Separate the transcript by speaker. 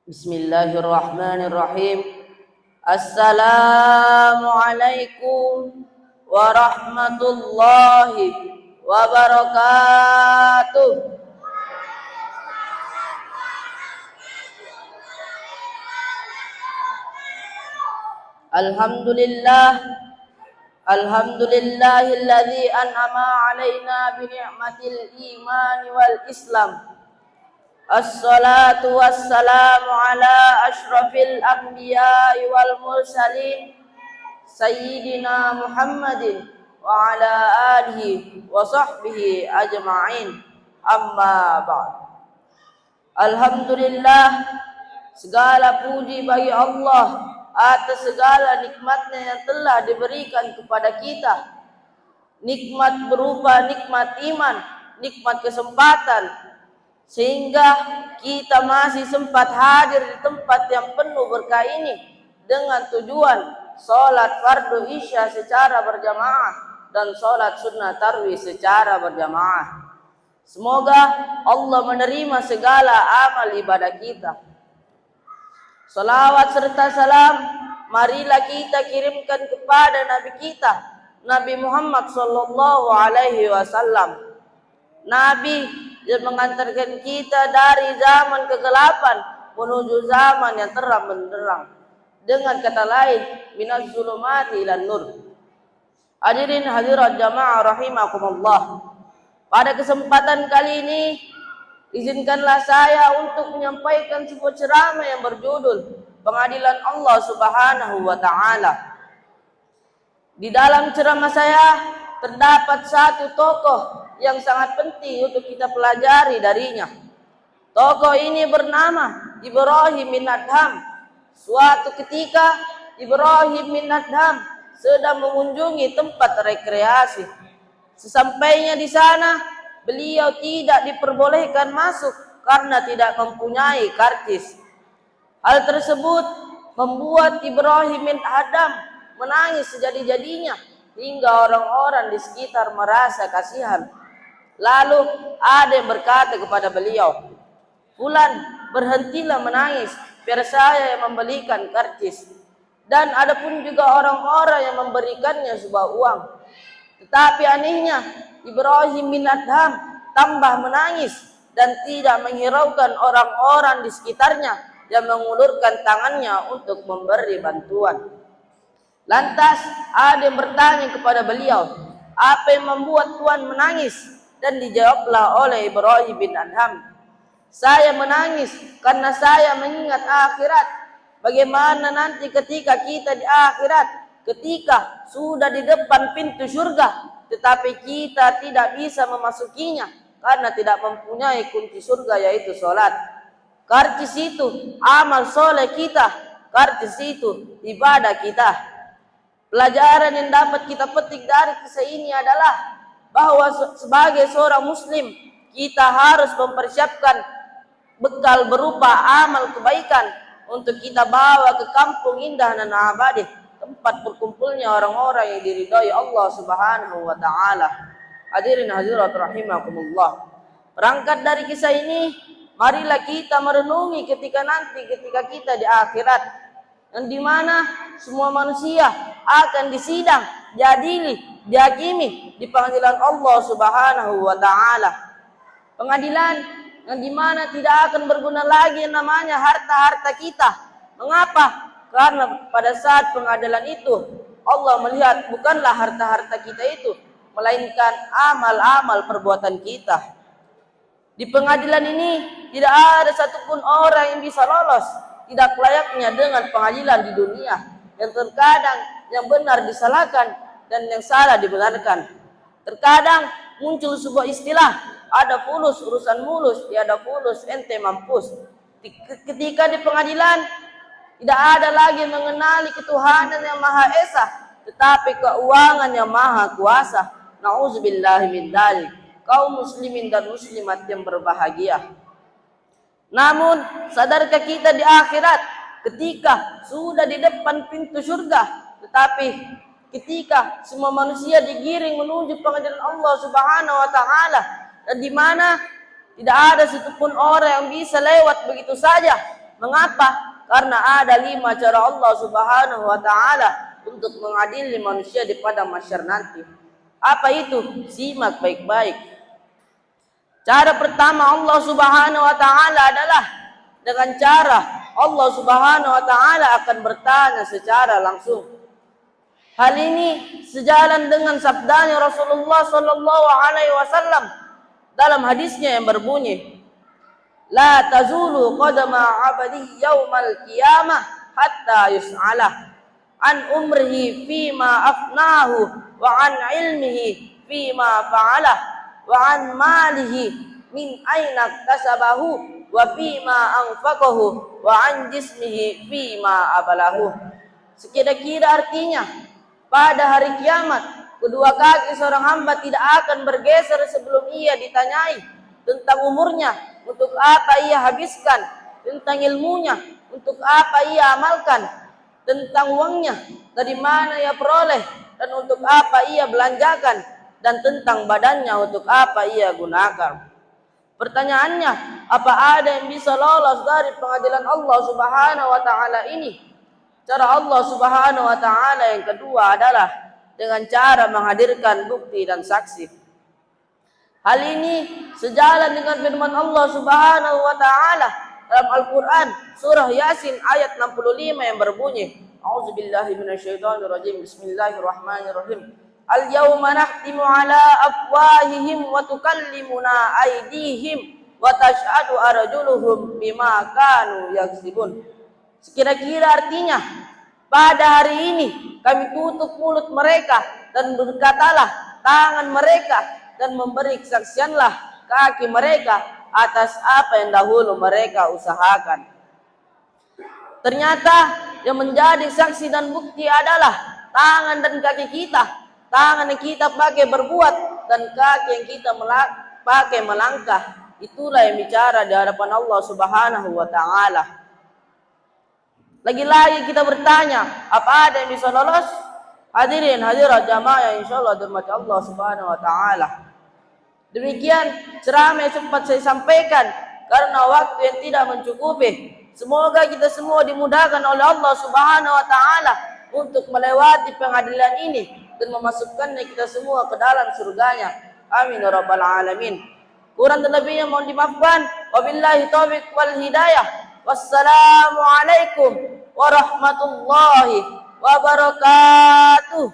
Speaker 1: Bismillahirrahmanirrahim. Assalamualaikum warahmatullahi wabarakatuh. Alhamdulillahilladzi an'ama 'alaina bi ni'matil iman wal islam. Assalatu wassalamu ala ashrafil anbiya'i wal mursalin Sayyidina Muhammadin wa ala alihi wa sahbihi ajma'in. Amma ba'd. Alhamdulillah, segala puji bagi Allah atas segala nikmatnya yang telah diberikan kepada kita. Nikmat berupa nikmat iman, nikmat kesempatan, sehingga kita masih sempat hadir di tempat yang penuh berkah ini dengan tujuan sholat fardu isya secara berjamaah dan sholat sunnah tarawih secara berjamaah. Semoga Allah menerima segala amal ibadah kita. Salawat serta salam marilah kita kirimkan kepada Nabi kita, Nabi Muhammad sallallahu alaihi wasallam. Nabi yang mengantarkan kita dari zaman kegelapan menuju zaman yang terang benderang. Dengan kata lain, minaz zulumati ilan nur. Hadirin hadirat jamaah rahimakumullah. Pada kesempatan kali ini, izinkanlah saya untuk menyampaikan sebuah ceramah yang berjudul Pengadilan Allah Subhanahu wa Ta'ala. Di dalam ceramah saya terdapat satu tokoh yang sangat penting untuk kita pelajari darinya. Tokoh ini bernama Ibrahim bin Adham. Suatu ketika Ibrahim bin Adham sedang mengunjungi tempat rekreasi. Sesampainya di sana, beliau tidak diperbolehkan masuk karena tidak mempunyai karcis. Hal tersebut membuat Ibrahim bin Adham menangis sejadi-jadinya hingga orang-orang di sekitar merasa kasihan. Lalu ada yang berkata kepada beliau, "Fulan, berhentilah menangis, biar saya yang membelikan karcis." Dan ada pun juga orang-orang yang memberikannya sebuah uang. Tetapi anehnya, Ibrahim bin Adham tambah menangis dan tidak menghiraukan orang-orang di sekitarnya yang mengulurkan tangannya untuk memberi bantuan. Lantas ada yang bertanya kepada beliau, "Apa yang membuat Tuhan menangis?" Dan dijawablah oleh Ibrahim bin Adham, "Saya menangis karena saya mengingat akhirat. Bagaimana nanti ketika kita di akhirat, ketika sudah di depan pintu surga, tetapi kita tidak bisa memasukinya karena tidak mempunyai kunci surga, yaitu sholat. Karcis itu amal soleh kita, karcis itu ibadah kita." Pelajaran yang dapat kita petik dari kisah ini adalah bahwa sebagai seorang muslim kita harus mempersiapkan bekal berupa amal kebaikan untuk kita bawa ke kampung indah dan abadi, tempat berkumpulnya orang-orang yang diridhai Allah Subhanahu wa Ta'ala. Hadirin hadirat rahimakumullah. Berangkat dari kisah ini, marilah kita merenungi ketika kita di akhirat, yang dimana semua manusia akan disidang, diadili, dihakimi di pengadilan Allah Subhanahu wa Ta'ala. Pengadilan yang dimana tidak akan berguna lagi yang namanya harta-harta kita. Mengapa? Karena pada saat pengadilan itu Allah melihat bukanlah harta-harta kita itu, melainkan amal-amal perbuatan kita. Di pengadilan ini tidak ada satupun orang yang bisa lolos. Tidak layaknya dengan pengadilan di dunia, yang terkadang yang benar disalahkan dan yang salah dibenarkan. Terkadang muncul sebuah istilah, ada fulus urusan mulus, tiada fulus ente mampus. Ketika di pengadilan tidak ada lagi mengenali ketuhanan yang Maha Esa, tetapi keuangan yang Maha Kuasa. Nauzubillahi min dzalik. Kaum muslimin dan muslimat yang berbahagia. Namun, sadarkah kita di akhirat ketika sudah di depan pintu surga, tetapi ketika semua manusia digiring menuju pengadilan Allah Subhanahu wa taala, dan di mana tidak ada satupun orang yang bisa lewat begitu saja. Mengapa? Karena ada 5 cara Allah Subhanahu wa taala untuk mengadili manusia di padang mahsyar nanti. Apa itu? Simak baik-baik. Cara pertama Allah Subhanahu wa taala adalah dengan cara Allah Subhanahu wa taala akan bertanya secara langsung. Hal ini sejalan dengan sabdanya Rasulullah sallallahu alaihi wasallam dalam hadisnya yang berbunyi, la tazulu qadama 'abdi yaumal qiyamah hatta yus'alah an umrihi fima afnahu wa an ilmihi fima fa'alah wa an malihi min aina kasabahu wa fima anfaqahu wa an jismihi fima abalahu. Sekira-kira artinya, pada hari kiamat kedua kaki seorang hamba tidak akan bergeser sebelum ia ditanyai tentang umurnya, untuk apa ia habiskan, tentang ilmunya, untuk apa ia amalkan, tentang uangnya, dari mana ia peroleh, dan untuk apa ia belanjakan, dan tentang badannya, untuk apa ia gunakan. Pertanyaannya, apa ada yang bisa lolos dari pengadilan Allah Subhanahu wa taala ini? Cara Allah Subhanahu wa taala yang kedua adalah dengan cara menghadirkan bukti dan saksi. Hal ini sejalan dengan firman Allah Subhanahu wa taala dalam Al-Qur'an surah Yasin ayat 65 yang berbunyi, A'udzubillahi minasyaitonirrajim. Bismillahirrahmanirrahim. Al-yawma nakhtimu ala afwahihim wa tukallimuna aydihim wa tashhadu arjuluhum bima kanu yaksibun. Sekira-kira artinya, pada hari ini kami tutup mulut mereka dan berkatalah tangan mereka, dan memberi kesaksianlah kaki mereka atas apa yang dahulu mereka usahakan. Ternyata yang menjadi saksi dan bukti adalah tangan dan kaki kita. Tangan yang kita pakai berbuat dan kaki yang kita pakai melangkah. Itulah yang bicara di hadapan Allah Subhanahu wa taala. Lagi-lagi kita bertanya, apa ada yang bisa lolos? Hadirin hadirat jamaah yang insyaallah dirahmati Allah Subhanahu wa taala. Demikian ceramah yang sempat saya sampaikan karena waktu yang tidak mencukupi. Semoga kita semua dimudahkan oleh Allah Subhanahu wa taala untuk melewati pengadilan ini dan memasukkannya kita semua ke dalam surganya. Amin ya rabbal alamin. Kurang dan lebihnya mohon dimaafkan. Wabillahi taufiq wal hidayah. Wassalamualaikum warahmatullahi wabarakatuh.